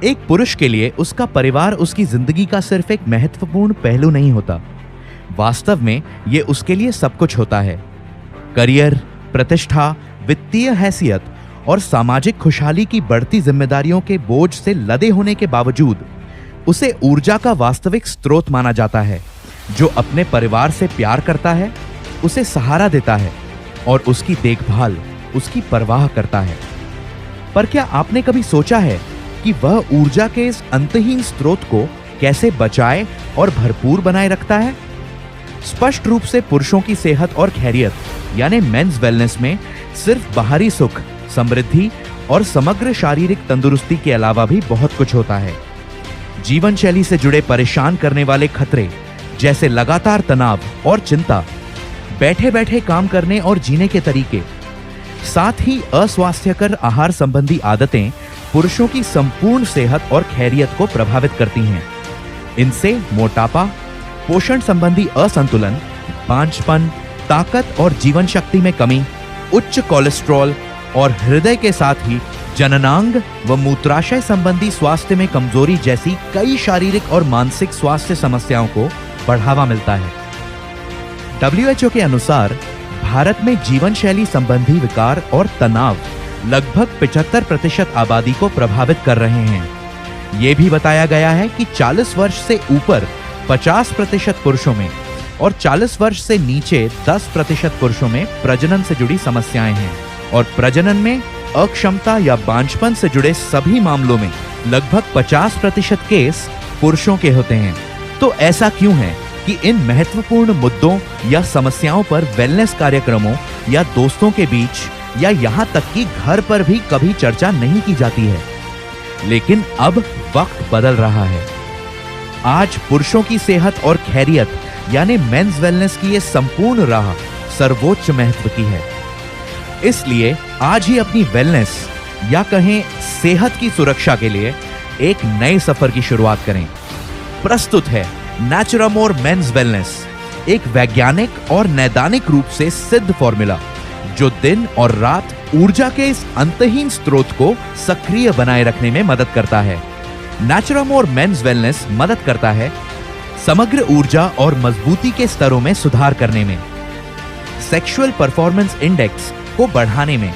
एक पुरुष के लिए उसका परिवार उसकी जिंदगी का सिर्फ एक महत्वपूर्ण पहलू नहीं होता। वास्तव में ये उसके लिए सब कुछ होता है। करियर, प्रतिष्ठा, वित्तीय हैसियत और सामाजिक खुशहाली की बढ़ती जिम्मेदारियों के बोझ से लदे होने के बावजूद उसे ऊर्जा का वास्तविक स्रोत माना जाता है, जो अपने परिवार से प्यार करता है, उसे सहारा देता है और उसकी देखभाल, उसकी परवाह करता है। पर क्या आपने कभी सोचा है कि वह ऊर्जा के इस अंतहीन स्रोत को कैसे बचाए और भरपूर बनाए रखता है? स्पष्ट रूप से पुरुषों की सेहत और खैरियत यानी मेंस वेलनेस में सिर्फ बाहरी सुख, समृद्धि और समग्र शारीरिक तंदुरुस्ती के अलावा भी बहुत कुछ होता है। जीवन शैली से जुड़े परेशान करने वाले खतरे जैसे लगातार तनाव और चिंता, बैठे बैठे काम करने और जीने के तरीके, साथ ही अस्वास्थ्यकर आहार संबंधी आदतें पुरुषों की संपूर्ण सेहत और खैरियत को प्रभावित करती हैं। इनसे मोटापा, पोषण संबंधी असंतुलन, बांझपन, ताकत और जीवन शक्ति में कमी, उच्च कोलेस्ट्रॉल और हृदय के साथ ही जननांग व मूत्राशय संबंधी स्वास्थ्य में कमजोरी जैसी कई शारीरिक और मानसिक स्वास्थ्य समस्याओं को बढ़ावा मिलता है। WHO के अनुसार भारत में जीवन शैली संबंधी विकार और तनाव लगभग 75% आबादी को प्रभावित कर रहे हैं। यह भी बताया गया है कि 40 वर्ष से ऊपर 50% पुरुषों में और 40 वर्ष से नीचे 10% पुरुषों में प्रजनन से जुड़ी समस्याएं हैं और प्रजनन में अक्षमता या बांझपन से जुड़े सभी मामलों में लगभग 50% केस पुरुषों के होते हैं। तो ऐसा क्यों है कि इन महत्वपूर्ण मुद्दों या समस्याओं पर वेलनेस कार्यक्रमों या दोस्तों के बीच या यहाँ तक कि घर पर भी कभी चर्चा नहीं की जाती है? लेकिन अब वक्त बदल रहा है। आज पुरुषों की सेहत और खैरियत यानी मेंस वेलनेस की ये संपूर्ण राह सर्वोच्च महत्व की है। इसलिए आज ही अपनी वेलनेस या कहें सेहत की सुरक्षा के लिए एक नए सफर की शुरुआत करें। प्रस्तुत है नेचुरामोर मेंस वेलनेस, एक वैज्ञानिक और नैदानिक रूप से सिद्ध फॉर्मूला जो दिन और रात ऊर्जा के इस अंतहीन स्रोत को सक्रिय बनाए रखने में मदद करता है। नेचुरामोर मेंस वेलनेस मदद करता है समग्र ऊर्जा और मजबूती के स्तरों में सुधार करने में, सेक्सुअल परफॉर्मेंस इंडेक्स को बढ़ाने में,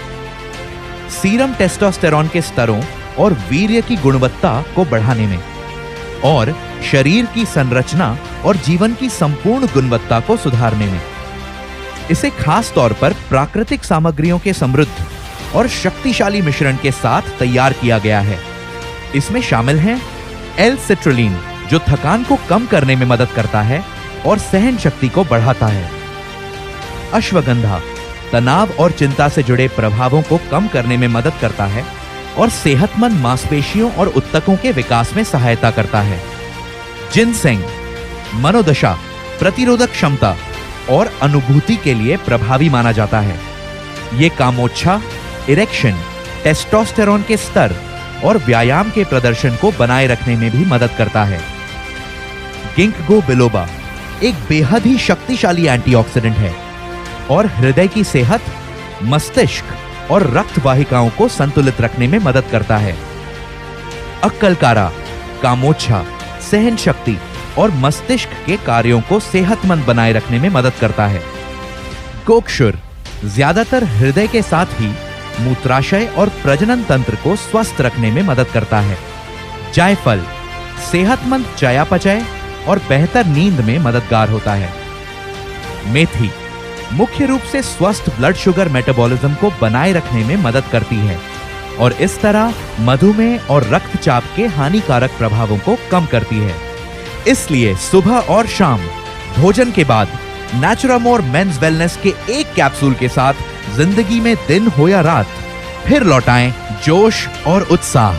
सीरम टेस्टोस्टेरॉन के स्तरों और वीर्य की गुणवत्ता को बढ़ाने में और शरीर की संरचना और जीवन की संपूर्ण गुणवत्ता को सुधारने में। इसे खास तौर पर प्राकृतिक सामग्रियों के समृद्ध और शक्तिशाली मिश्रण के साथ तैयार किया गया है। इसमें शामिल हैं L-citrulline जो थकान को कम करने में मदद करता है और सहन शक्ति को बढ़ाता है, अश्वगंधा तनाव और चिंता से जुड़े प्रभावों को कम करने में मदद करता है और सेहतमंद मांसपेशियों और उत्तकों के विकास में सहायता करता है, जिनसेंग मनोदशा, प्रतिरोधक क्षमता और अनुभूति के लिए प्रभावी माना जाता है। ये कामोच्छा, इरेक्शन, टेस्टोस्टेरॉन के स्तर और व्यायाम के प्रदर्शन को बनाए रखने में भी मदद करता है। गिंको बिलोबा एक बेहद ही शक्तिशाली एंटीऑक्सीडेंट है और हृदय की सेहत, मस्तिष्क और रक्त वाहिकाओं को संतुलित रखने में मदद करता है। अक्कलकारा कामोच्छा, सहन शक्ति और मस्तिष्क के कार्यों को सेहतमंद बनाए रखने में मदद करता है। गोक्षुर ज्यादातर हृदय के साथ ही मूत्राशय और प्रजनन तंत्र को स्वस्थ रखने में मदद करता है। जायफल सेहतमंद चयापचय और बेहतर नींद में मददगार होता है। मेथी मुख्य रूप से स्वस्थ ब्लड शुगर मेटाबॉलिज्म को बनाए रखने में मदद करती है और इस तरह मधुमेह और रक्तचाप के हानिकारक प्रभावों को कम करती है। इसलिए सुबह और शाम भोजन के बाद नेचुरामोर मेंस वेलनेस के एक कैप्सूल के साथ जिंदगी में दिन हो या रात फिर लौटाएं जोश और उत्साह।